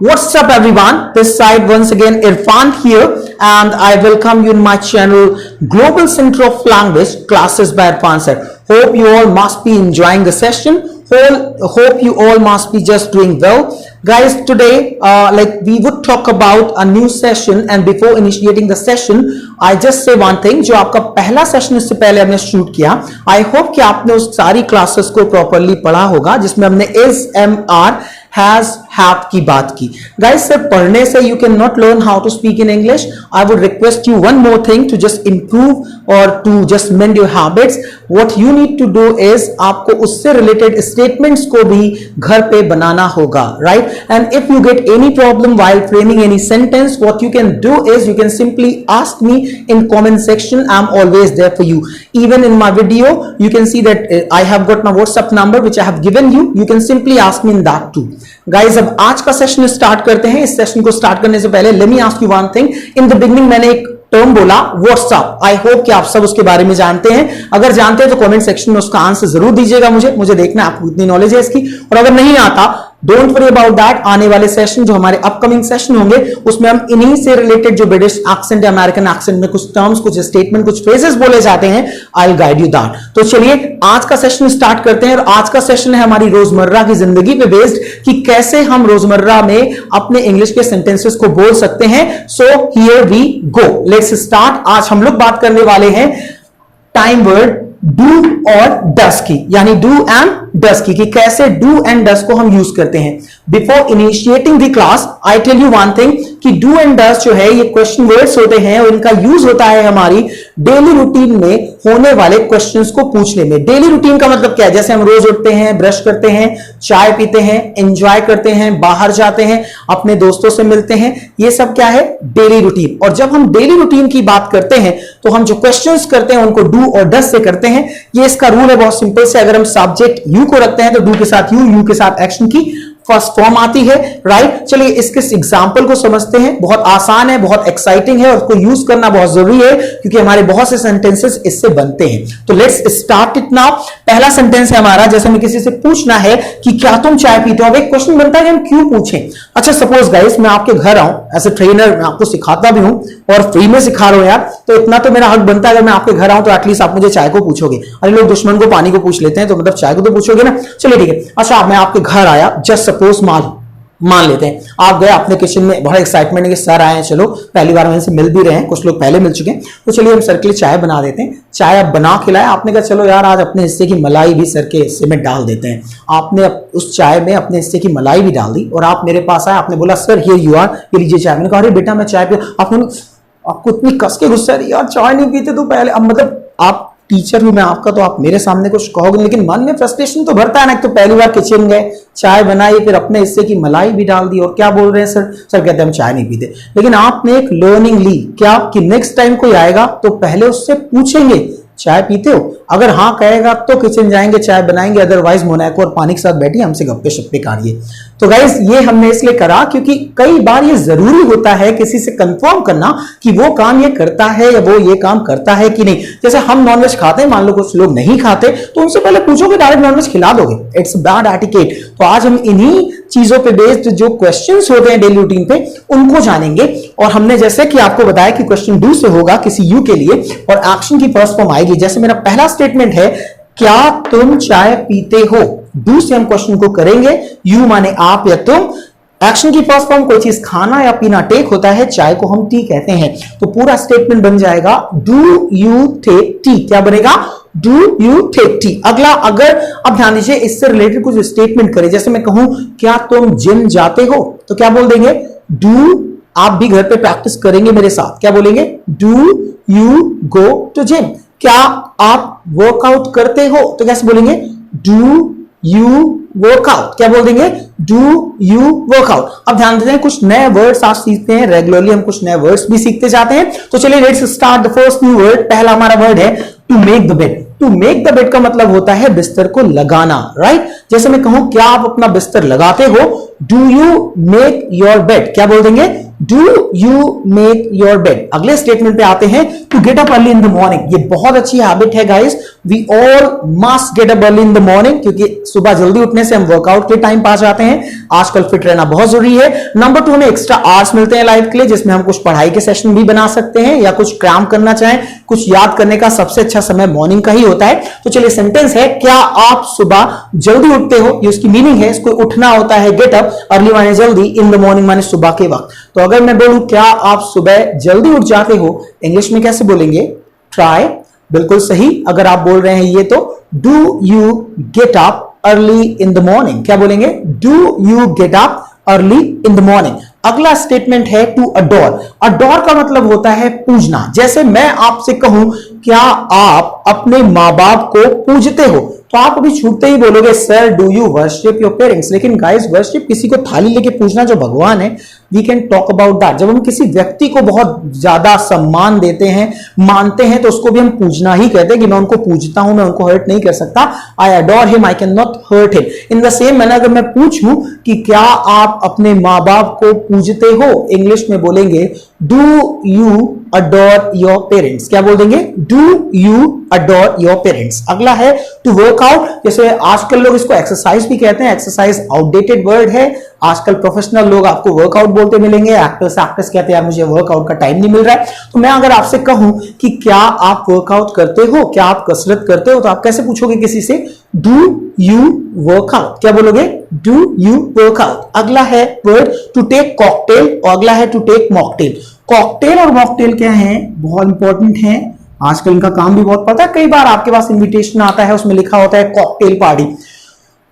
What's up everyone? This side once again Irfan here and I welcome you in my channel Global Center of Language Classes by Irfan sir. Hope you all must be enjoying the session. Hope you all must be just doing well. Guys, today we would talk about a new session and before initiating the session I just say one thing. जो आपका पहला session इससे पहले हमने shoot किया, I hope कि आपने उस सारी क्लासेस को प्रॉपरली पढ़ा होगा जिसमें हमने is, am, are, has, have की बात की. Guys, सिर्फ पढ़ने से you cannot learn how to speak in English. I would request you one more thing to just improve or to just mend your habits. What you need to do is आपको उससे related statements को भी घर पे बनाना होगा, right? And if you get any problem while framing any sentence, what you can do is you can simply ask me in comment section. I'm always there for you. Even in my video, you can see that I have got my WhatsApp number which I have given you. You can simply ask me in that too. Guys अब आज का session start करते हैं. इस session को start करने से पहले let me ask you one thing. In the beginning मैंने एक टर्म बोला व्हाट्सअप. आई होप कि आप सब उसके बारे में जानते हैं. अगर जानते हैं तो कमेंट सेक्शन में उसका आंसर जरूर दीजिएगा. मुझे देखना है आपको कितनी नॉलेज है इसकी. और अगर नहीं आता डोंट वरी अबाउट दैट. आने वाले सेशन जो हमारे अपकमिंग सेशन होंगे उसमें हम इन्हीं से रिलेटेड जो ब्रिटिश एक्सेंट या अमेरिकन एक्सेंट में कुछ टर्म्स, कुछ स्टेटमेंट, कुछ फ्रेजेस बोले जाते हैं, I will guide you that. तो चलिए आज का सेशन स्टार्ट करते हैं. और आज का सेशन है हमारी रोजमर्रा की जिंदगी पे बेस्ड कि कैसे हम रोजमर्रा में अपने इंग्लिश के सेंटेंसेस को बोल सकते हैं. So here we go, let's start. आज हम लोग बात करने वाले हैं टाइम वर्ड डू और डस की, यानी डू एंड डस की, कि कैसे डू एंड डस को हम यूज करते हैं. Before initiating the class I tell you one thing कि डू एंड डस जो है ये क्वेश्चन वर्ड्स होते हैं और इनका यूज होता है हमारी डेली रूटीन में होने वाले क्वेश्चंस को पूछने में. डेली रूटीन का मतलब क्या है? जैसे हम रोज उठते हैं, ब्रश करते हैं, चाय पीते हैं, एंजॉय करते हैं, बाहर जाते हैं, अपने दोस्तों से मिलते हैं, ये सब क्या है? Daily routine. और जब हम डेली रूटीन की बात करते हैं तो हम जो क्वेश्चंस करते हैं उनको डू और डस से करते हैं. ये इसका रूल है बहुत सिंपल से. अगर हम सब्जेक्ट यू को रखते हैं तो डू के साथ यू के साथ एक्शन की फर्स्ट फॉर्म आती है, राइट? चलिए इसके एग्जांपल को समझते हैं. बहुत आसान है, बहुत एक्साइटिंग है और उसको यूज करना बहुत जरूरी है क्योंकि हमारे बहुत से सेंटेंसेस इससे बनते हैं. तो लेट्स स्टार्ट इट नाउ. पहला सेंटेंस है हमारा, जैसे हमें किसी से पूछना है कि क्या तुम चाय पीते हो. अब एक क्वेश्चन बनता है कि हम क्यों पूछें. अच्छा सपोज गाइस मैं आपके घर आऊं एज ए ट्रेनर, मैं आपको सिखाता भी हूं और फ्री में सिखा रहा हूं यार, तो इतना तो मेरा हक बनता है अगर मैं आपके घर आऊं तो एटलीस्ट आप मुझे चाय को पूछोगे. अरे लोग दुश्मन को पानी को पूछ लेते हैं तो मतलब चाय को तो पूछोगे ना. चलिए ठीक है. अच्छा मैं आपके घर आया, जस्ट सपोज मान लेते हैं आप गए अपने किचन में, बहुत एक्साइटमेंट है कि सर आए हैं, चलो पहली बार हमसे मिल भी रहे हैं, कुछ लोग पहले मिल चुके हैं, तो चलिए हम सर के लिए चाय बना देते हैं. चाय आप बना खिलाए, आपने कहा चलो यार आज अपने हिस्से की मलाई भी सर के हिस्से में डाल देते हैं. आपने उस चाय में अपने हिस्से की मलाई भी डाल दी और आप मेरे पास आए, आपने बोला सर हियर यू आर, ये लीजिए चाय. मैंने कहा अरे बेटा मैं चाय पी. आपको इतनी कस के गुस्सा है यार चाय नहीं पीते तो पहले. अब मतलब आप टीचर हूं मैं आपका तो आप मेरे सामने कुछ कहोगे, लेकिन मन में फ्रस्ट्रेशन तो भरता है ना. तो पहली बार किचन गए, चाय बनाई, फिर अपने हिस्से की मलाई भी डाल दी और क्या बोल रहे हैं सर कहते हैं हम चाय नहीं पीते. लेकिन आपने एक लर्निंग ली क्या कि नेक्स्ट टाइम कोई आएगा तो पहले उससे पूछेंगे चाय पीते हो. अगर हाँ कहेगा तो किचन जाएंगे, चाय बनाएंगे, अदरवाइज मोनाको और पानी के साथ बैठिए, हमसे गप्पे शप्पे काटिए. तो गाइस ये हमने इसलिए करा क्योंकि कई बार ये जरूरी होता है किसी से कंफर्म करना कि वो काम ये करता है या वो ये काम करता है कि नहीं. जैसे हम नॉनवेज खाते हैं, मान लो कुछ लोग नहीं खाते तो उनसे पहले पूछोगे, डायरेक्ट नॉनवेज खिला दोगे, इट्स बैड एटिकेट. तो आज हम इन्हीं चीजों पे बेस्ड जो क्वेश्चंस होते हैं डेली रूटीन पे उनको जानेंगे. और हमने जैसे कि आपको बताया कि क्वेश्चन डू से होगा किसी यू के लिए और एक्शन की फर्स्ट फॉर्म आएगी. जैसे मेरा पहला स्टेटमेंट है क्या तुम चाय पीते हो. डू से हम क्वेश्चन को करेंगे, यू माने आप या तुम. एक्शन की फर्स्ट फॉर्म कोई चीज खाना या पीना टेक होता है, चाय को हम टी कहते हैं. तो पूरा स्टेटमेंट बन जाएगा डू यू टेक टी. क्या बनेगा? Do you take tea. अगला, अगर अब ध्यान दीजिए इससे रिलेटेड कुछ स्टेटमेंट करें. जैसे मैं कहूं क्या तुम जिम जाते हो तो क्या बोल देंगे? डू. आप भी घर पे प्रैक्टिस करेंगे मेरे साथ, क्या बोलेंगे? Do you go to gym. क्या आप वर्कआउट करते हो तो कैसे बोलेंगे? Do you workout. क्या बोल देंगे? Do you workout. अब ध्यान देते हैं कुछ नए वर्ड्स आप सीखते हैं, रेगुलरली हम कुछ नए वर्ड्स भी सीखते जाते हैं. तो चलिए let's start the first new word. पहला हमारा वर्ड है to make the bed. To make the bed का मतलब होता है बिस्तर को लगाना, राइट? जैसे मैं कहूं क्या आप अपना बिस्तर लगाते हो? Do you make your bed. क्या बोल देंगे? Do you make your bed. अगले स्टेटमेंट पे आते हैं to get up early in the morning. ये बहुत अच्छी हैबिट है guys. We all must get up early in the morning, क्योंकि सुबह जल्दी उठने से हम वर्कआउट के टाइम पा जाते हैं। आजकल फिट रहना बहुत जरूरी है। नंबर 2, हमें एक्स्ट्रा आवर्स मिलते हैं लाइफ के लिए, जिसमें हम कुछ पढ़ाई के सेशन भी बना सकते हैं या कुछ काम करना चाहें, कुछ याद करने का सबसे अच्छा समय मॉर्निंग का ही होता है। तो चलिए, सेंटेंस है, क्या आप सुबह जल्दी उठते हो? ये उसकी मीनिंग है, इसको उठना होता है गेट अप, अर्ली माने जल्दी, इन द मॉर्निंग माने सुबह के वक्त। तो अगर मैं बोलूं क्या आप सुबह जल्दी उठ जाते हो, इंग्लिश में कैसे बोलेंगे? ट्राई, बिल्कुल सही। अगर आप बोल रहे हैं ये तो do you get up early in the morning, क्या बोलेंगे? Do you get up early in the morning. अगला स्टेटमेंट है टू अडोर। अडोर का मतलब होता है पूजना। जैसे मैं आपसे कहूं क्या आप अपने मां बाप को पूजते हो, तो आप अभी छूटते ही बोलोगे sir do you worship your parents. लेकिन गाइस, वर्शिप किसी को थाली लेके पूजना जो भगवान है, we can talk about that. जब हम किसी व्यक्ति को बहुत ज्यादा सम्मान देते हैं, मानते हैं, तो उसको भी हम पूजना ही कहते हैं कि मैं उनको पूजता हूं, मैं उनको हर्ट नहीं कर सकता। I adore him, I can not hurt him. In the same manner अगर मैं पूछूं कि क्या आप अपने मां बाप को पूजते हो, इंग्लिश में बोलेंगे do you adore your parents. क्या बोल देंगे? Do you adore your parents. अगला है टू वर्कआउट। जैसे आजकल लोग इसको एक्सरसाइज भी कहते हैं, एक्सरसाइज आउटडेटेड वर्ड है। आजकल प्रोफेशनल लोग आपको वर्कआउट बोलते मिलेंगे, एक्टर्स कहते हैं यार मुझे वर्कआउट का टाइम नहीं मिल रहा है। तो मैं अगर आपसे कहूं कि क्या आप वर्कआउट करते हो, क्या आप कसरत करते हो, तो आप कैसे पूछोगे किसी से? Do you workout. क्या बोलोगे? Do you workout. अगला है वर्ड टू टेक कॉकटेल और अगला है टू टेक मॉकटेल। कॉकटेल और मॉकटेल क्या है? बहुत इंपॉर्टेंट है। आजकल इनका काम भी बहुत पड़ता है। कई बार आपके पास इनविटेशन आता है, उसमें लिखा होता है कॉकटेल पार्टी।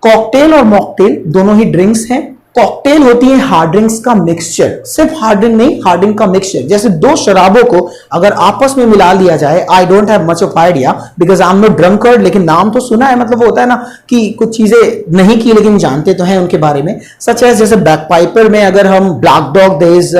कॉकटेल और मॉकटेल दोनों ही ड्रिंक्स हैं। कॉकटेल होती है हार्ड ड्रिंक्स का मिक्सचर, सिर्फ हार्ड ड्रिंक नहीं, हार्ड ड्रिंक का मिक्सचर। जैसे दो शराबों को अगर आपस में मिला लिया जाए, I don't have much of idea because I am not drunkard, लेकिन नाम तो सुना है। मतलब होता है ना कि कुछ चीजें नहीं की लेकिन जानते तो हैं उनके बारे में। सच है जैसे बैक पाइपर में अगर हम Black Dog there is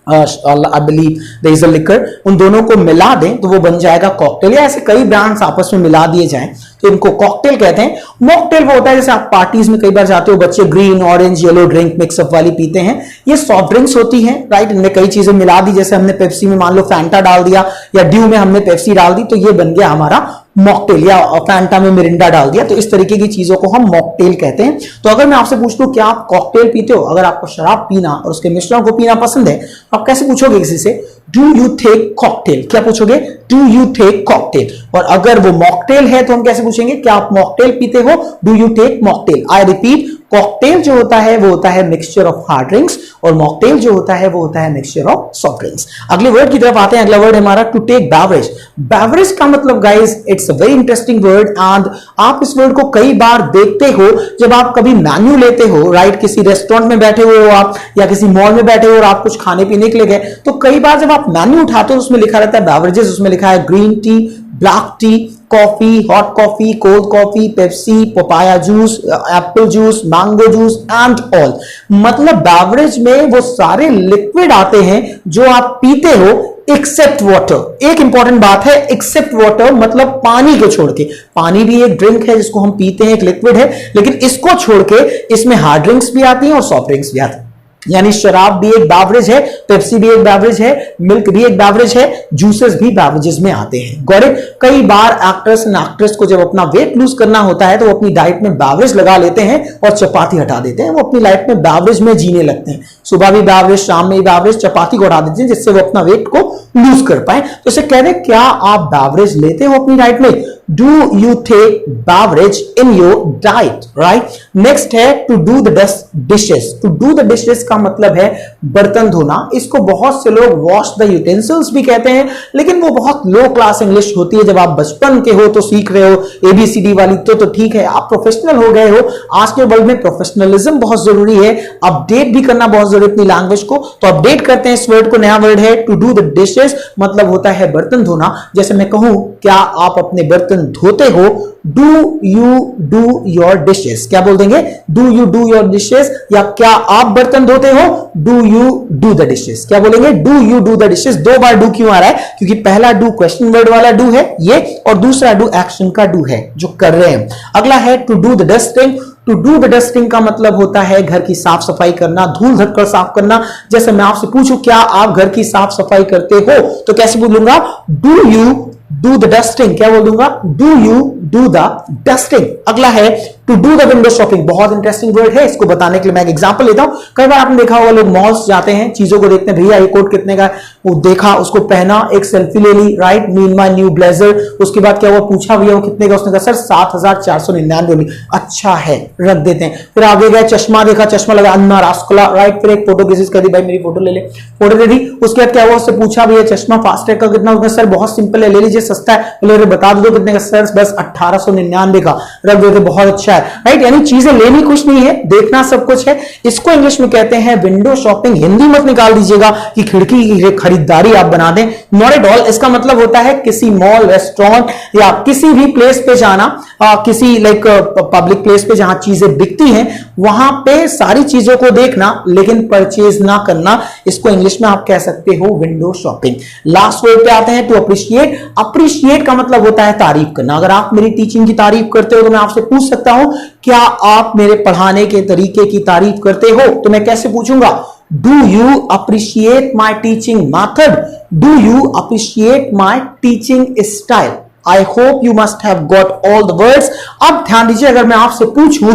I believe there is a liquor, उन दोनों को मिला दें तो वो बन जाएगा कॉकटेल। या ऐसे कई ब्रांड्स आपस में मिला दिए जाएं तो इनको कॉकटेल कहते हैं। मॉकटेल वो होता है जैसे आप पार्टीज में कई बार जाते हो, बच्चे green orange yellow drink mixup वाली पीते हैं, ये सॉफ्ट ड्रिंक्स होती हैं, राइट। इनमें कई चीजें मिला दी, जैसे हमने पेप्सी में मान लो फैंटा डाल दिया या ड्यू में हमने पेप्सी डाल दी, तो ये बन गया हमारा मॉकटेल, या फैंटा में मिरिंडा डाल दिया, तो इस तरीके की चीजों को हम मॉकटेल कहते हैं। तो अगर मैं आपसे पूछ लूं क्या आप कॉकटेल पीते हो, अगर आपको शराब पीना और उसके मिश्रण को पीना पसंद है, आप कैसे पूछोगे किसी से? Do you take cocktail. क्या पूछोगे? Do you take cocktail. और अगर वो मॉकटेल है तो हम कैसे पूछेंगे? क्या आप मॉकटेल पीते हो? Do you take mocktail. I repeat, cocktail जो होता है वो होता है मिक्सचर ऑफ हार्ड ड्रिंक्स और मॉकटेल जो होता है वो होता है मिक्सचर ऑफ सॉफ्ट ड्रिंक्स। अगले वर्ड की तरफ आते हैं। अगला वर्ड है हमारा टू टेक बेवरेज। बेवरेज का मतलब guys it's a very interesting word and आप इस वर्ड को कई बार देखते हो जब आप कभी मेन्यू लेते हो, राइट। किसी रेस्टोरेंट में बैठे हुए हो आप या किसी मॉल में बैठे हो और आप कुछ खाने पीने के लिए गए, तो कई बार जब आप मेन्यू उठाते हो उसमें लिखा रहता है बेवरेजेस, उसमें लिखा है green tea, black T, coffee, hot coffee, cold coffee, Pepsi, papaya juice, Apple juice, mango juice and all. मतलब बेवरेज में वो सारे लिक्विड आते हैं जो आप पीते हो एक्सेप्ट वाटर। एक इंपॉर्टेंट बात है, एक्सेप्ट वाटर मतलब पानी को छोड़ के। पानी भी एक ड्रिंक है जिसको हम पीते हैं, एक लिक्विड है, लेकिन इसको छोड़ के इसमें हार्ड ड्रिंक्स भी आती हैं और सॉफ्ट ड्रिंक्स भी आती हैं। यानी शराब भी एक बेवरेज है, पेप्सी भी एक बेवरेज है, मिल्क भी एक बेवरेज है, जूसेस भी बेवरेजेस में आते हैं। Got it. कई बार एक्टर्स एंड एक्ट्रेस को जब अपना वेट लूज करना होता है तो वो अपनी डाइट में बेवरेज लगा लेते हैं और चपाती हटा देते हैं। वो अपनी लाइफ में बेवरेज में जीने लगते हैं, सुबह भी बेवरेज, शाम में भी बेवरेज, चपाती को हटा देते हैं जिससे वो अपना वेट को लूज कर पाए। तो इसे कह रहे हैं क्या आप बेवरेज लेते हो अपनी डाइट में? Do you take beverage in your diet, right? Next है to do the dishes. To do the dishes का मतलब है बर्तन धोना। इसको बहुत से लोग wash the utensils भी कहते हैं, लेकिन वो बहुत लो क्लास इंग्लिश होती है। जब आप बचपन के हो तो सीख रहे हो ABCD वाली तो ठीक है, आप प्रोफेशनल हो गए हो। आज के वर्ल्ड में प्रोफेशनलिज्म बहुत जरूरी है, अपडेट भी करना बहुत जरूरी है अपनी लैंग्वेज को। तो अपडेट करते हैं इस वर्ड को, नया वर्ड है to do the dishes, मतलब होता है बर्तन धोना। जैसे मैं कहूं क्या आप अपने बर्तन धोते हो? Do you do your dishes. क्या बोल देंगे? Do you do your dishes. या क्या आप बर्तन धोते हो? Do you do the dishes. क्या बोलेंगे? Do you do the dishes. दो बार डू क्यों आ रहा है? क्योंकि पहला डू क्वेश्चन वर्ड वाला डू है ये, और दूसरा डू एक्शन का डू है जो कर रहे हैं। अगला है to do the dusting. To do the dusting का मतलब होता है घर की साफ सफाई करना, धूल धक्कर साफ करना। जैसे मैं आपसे पूछूं क्या आप घर की साफ सफाई करते हो, तो कैसे बोलूंगा? Do you do the dusting, क्या बोल दूंगा, do you do the dusting. अगला है to do the window shopping, बहुत इंटरेस्टिंग वर्ड है, इसको बताने के लिए मैं एक एग्जांपल लेता हूं। कई बार आपने देखा होगा लोग मॉल्स जाते हैं, चीजों को देखते हैं, भैया ये कोट कितने का है, वो देखा, उसको पहना, एक सेल्फी ले ली, right, mean my new blazer, उसके बाद क्या हुआ, पूछा भैया वो कितने का, उसने कहा सर 7,499, अच्छा है, रख देते हैं। फिर आगे गए, चश्मा देखा, चश्मा लगा, अन्ना रास्कुला, राइट, फिर एक फोटो किसी कर दी, भाई मेरी फोटो ले ले, फोटो दे दी। उसके बाद क्या हुआ, उससे पूछा भैया चश्मा फास्टैग का कितना, उसने सर बहुत सिंपल है, ले लीजिए, सस्ता है, बोले बता दो कितने का, सर बस 1899 का, रख देते, बहुत अच्छा है, राइट। यानी चीजें लेनी कुछ नहीं है, देखना सब कुछ है। इसको इंग्लिश में कहते हैं विंडो शॉपिंग। हिंदी मत निकाल दीजिएगा कि खिड़की की खरीदारी आप बना दें, नॉट एट ऑल। इसका मतलब होता है किसी मॉल, रेस्टोरेंट या किसी भी प्लेस पे जाना, किसी लाइक पब्लिक प्लेस पे जहां चीजें बिकती हैं, वहां पे सारी चीजों को देखना लेकिन परचेज ना करना, इसको इंग्लिश में आप कह सकते हो विंडो शॉपिंग। लास्ट वर्ड पे आते हैं टू अप्रिशिएट। अप्रिशिएट का मतलब होता है तारीफ करना। अगर आप मेरी टीचिंग की तारीफ करते हो तो मैं आपसे पूछ सकता हूं क्या आप मेरे पढ़ाने के तरीके की तारीफ करते हो, तो मैं कैसे पूछूंगा, do you appreciate my teaching method, do you appreciate my teaching style. I hope you must have got all the words. अब ध्यान दीजिए, अगर मैं आपसे पूछूं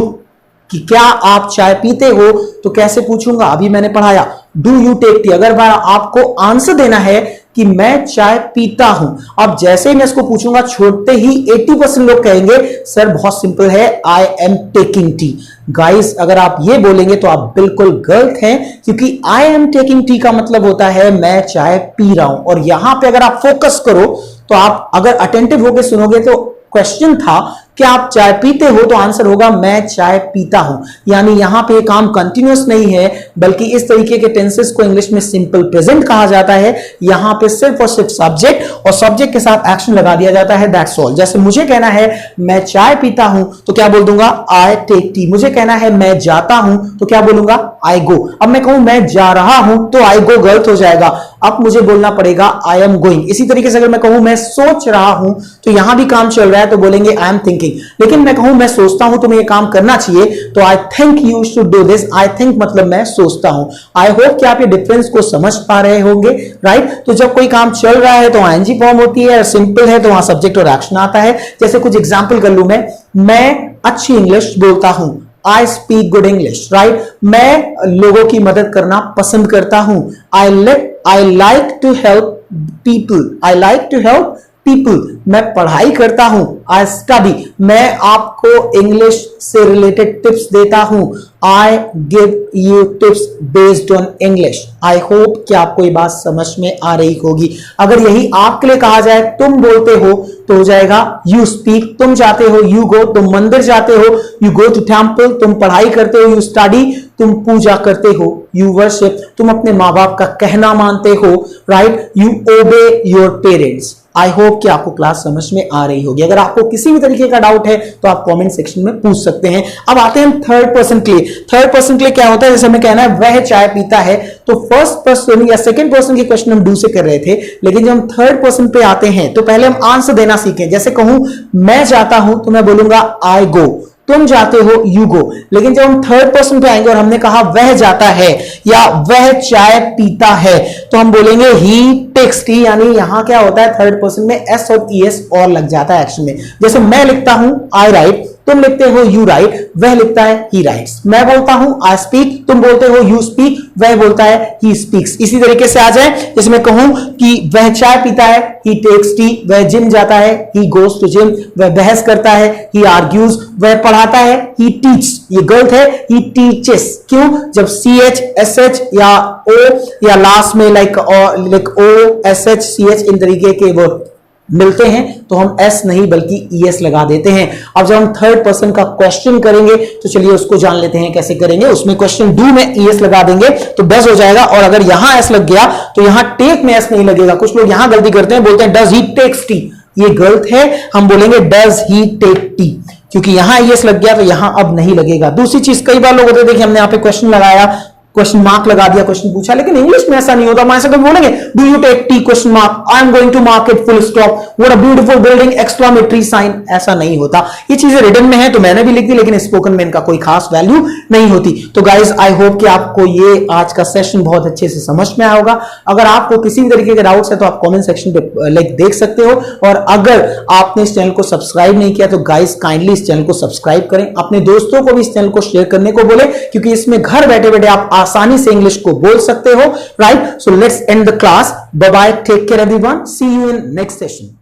कि क्या आप चाय पीते हो तो कैसे पूछूंगा, अभी मैंने पढ़ाया डू यू टेक टी। अगर आपको आंसर देना है कि मैं चाय पीता हूं, अब जैसे ही मैं इसको पूछूंगा छोड़ते ही 80% लोग कहेंगे सर बहुत सिंपल है, I am taking tea. Guys अगर आप ये बोलेंगे तो आप बिल्कुल गलत हैं, क्योंकि आई एम टेकिंग टी का मतलब होता है मैं चाय पी रहा हूं। और यहां पे अगर आप फोकस करो तो आप अगर अटेंटिव होकर सुनोगे तो क्वेश्चन था कि आप चाय पीते हो, तो आंसर होगा मैं चाय पीता हूं। यानी यहां पे काम कंटिन्यूअस नहीं है, बल्कि इस तरीके के टेंसेस को इंग्लिश में सिंपल प्रेजेंट कहा जाता है। यहां पे सिर्फ और सिर्फ सब्जेक्ट और सब्जेक्ट के साथ एक्शन लगा दिया जाता है, दैट्स ऑल। जैसे मुझे कहना है मैं चाय पीता हूं तो क्या बोल दूंगा, आई टेक टी। मुझे कहना है मैं जाता हूं तो क्या बोलूंगा, आई गो। अब मैं कहूं मैं जा रहा हूं तो आई गो गलत हो जाएगा, अब मुझे बोलना पड़ेगा आई एम गोइंग। इसी तरीके से अगर मैं कहूं मैं सोच रहा हूं तो यहां भी काम चल रहा है तो बोलेंगे आई एम थिंकिंग। लेकिन मैं कहूं मैं सोचता हूं तो मैं ये काम करना चाहिए तो I think you should do this. I think मतलब मैं सोचता हूं। आई होप कि आप ये डिफरेंस को समझ पा रहे होंगे, राइट। तो जब कोई काम चल रहा है तो आईएनजी फॉर्म होती है, और सिंपल है तो वहां सब्जेक्ट और एक्शन आता है। जैसे कुछ एग्जाम्पल कर लूं, मैं अच्छी इंग्लिश बोलता हूं, I speak good English, right. मैं लोगों की मदद करना पसंद करता हूं, I like to help people, I like to help people. मैं पढ़ाई करता हूं, आई स्टडी। मैं आपको इंग्लिश से रिलेटेड टिप्स देता हूं, I give you tips based on English. I hope कि आपको ये बात समझ में आ रही होगी। अगर यही आपके लिए कहा जाए, तुम बोलते हो तो हो जाएगा यू स्पीक, तुम जाते हो यू गो, तुम मंदिर जाते हो यू गो टू टेम्पल, तुम पढ़ाई करते हो यू स्टडी, तुम पूजा करते हो यू वर्शिप, तुम अपने माँ बाप का कहना मानते हो, राइट, यू ओबे योर पेरेंट्स। आई होप कि आपको क्लास समझ में आ रही होगी। अगर आपको किसी भी तरीके का डाउट है तो आप कमेंट सेक्शन में पूछ सकते हैं। अब आते हैं थर्ड पर्सन के लिए। थर्ड पर्सन के लिए क्या होता है, जैसे हमें कहना है वह चाय पीता है, तो फर्स्ट पर्सन या सेकंड पर्सन के क्वेश्चन हम डू से कर रहे थे, लेकिन जब हम थर्ड पर्सन पे आते हैं तो पहले हम आंसर देना सीखें। जैसे कहूं मैं जाता हूं तो मैं बोलूंगा आई गो, तुम जाते हो यू गो। लेकिन जब हम थर्ड पर्सन पे आएंगे और हमने कहा वह जाता है या वह चाय पीता है, तो हम बोलेंगे ही टेक्स टी। यानी यहां क्या होता है, थर्ड पर्सन में एस और ईएस और लग जाता है एक्शन में। जैसे मैं लिखता हूं आई राइट, तुम लिखते हो यू राइट, वह लिखता है ही राइट्स। मैं बोलता हूं आई स्पीक, तुम बोलते हो यू स्पीक, वह बोलता है ही स्पीक्स। इसी तरीके से आ जाए, जैसे मैं कहूं कि वह चाय पीता है ही टेक्स टी, वह जिम जाता है ही गोज टू जिम, वह बहस करता है ही आर्ग्यूज, वह पढ़ाता है ही टीच। ये गलत है, ही टीचेस। क्यों, जब सी एच एस एच या ओ या लास्ट में like O S H C H इन तरीके के वो मिलते हैं तो हम एस नहीं बल्कि ईएस लगा देते हैं। अब जब हम थर्ड पर्सन का क्वेश्चन करेंगे तो चलिए उसको जान लेते हैं कैसे करेंगे। उसमें क्वेश्चन डू में ईएस लगा देंगे तो डज हो जाएगा, और अगर यहां एस लग गया तो यहां टेक में एस नहीं लगेगा। कुछ लोग यहां गलती करते हैं, बोलते हैं डज ही टेक्स टी, ये गलत है। हम बोलेंगे डज ही टेक टी, क्योंकि यहां ईएस लग गया तो यहां अब नहीं लगेगा। दूसरी चीज, कई बार लोग होते हैं, देखिए हमने यहां पे क्वेश्चन लगाया क्वेश्चन मार्क लगा दिया, क्वेश्चन पूछा, लेकिन इंग्लिश में ऐसा नहीं होता। हम ऐसा कभी बोलेंगे do you take tea question mark, I am going to mark it full stop, what a beautiful building exclamatory sign, ऐसा नहीं होता। ये चीजें रिटन में है तो मैंने भी लिख दी, लेकिन स्पोकन में इनका कोई खास वैल्यू नहीं होती। तो गाइज आई होप कि आपको ये आज का सेशन बहुत अच्छे से समझ में आया होगा। अगर आपको किसी भी तरीके के डाउट्स है तो आप कमेंट सेक्शन पे लाइक देख सकते हो, और अगर आपने इस चैनल को सब्सक्राइब नहीं किया तो गाइज काइंडली इस चैनल को सब्सक्राइब करें, अपने दोस्तों को भी इस चैनल को शेयर करने को बोले, क्योंकि इसमें घर बैठे बैठे आप आसानी से इंग्लिश को बोल सकते हो, right? So let's end the class, bye bye, take care everyone, see you in next session.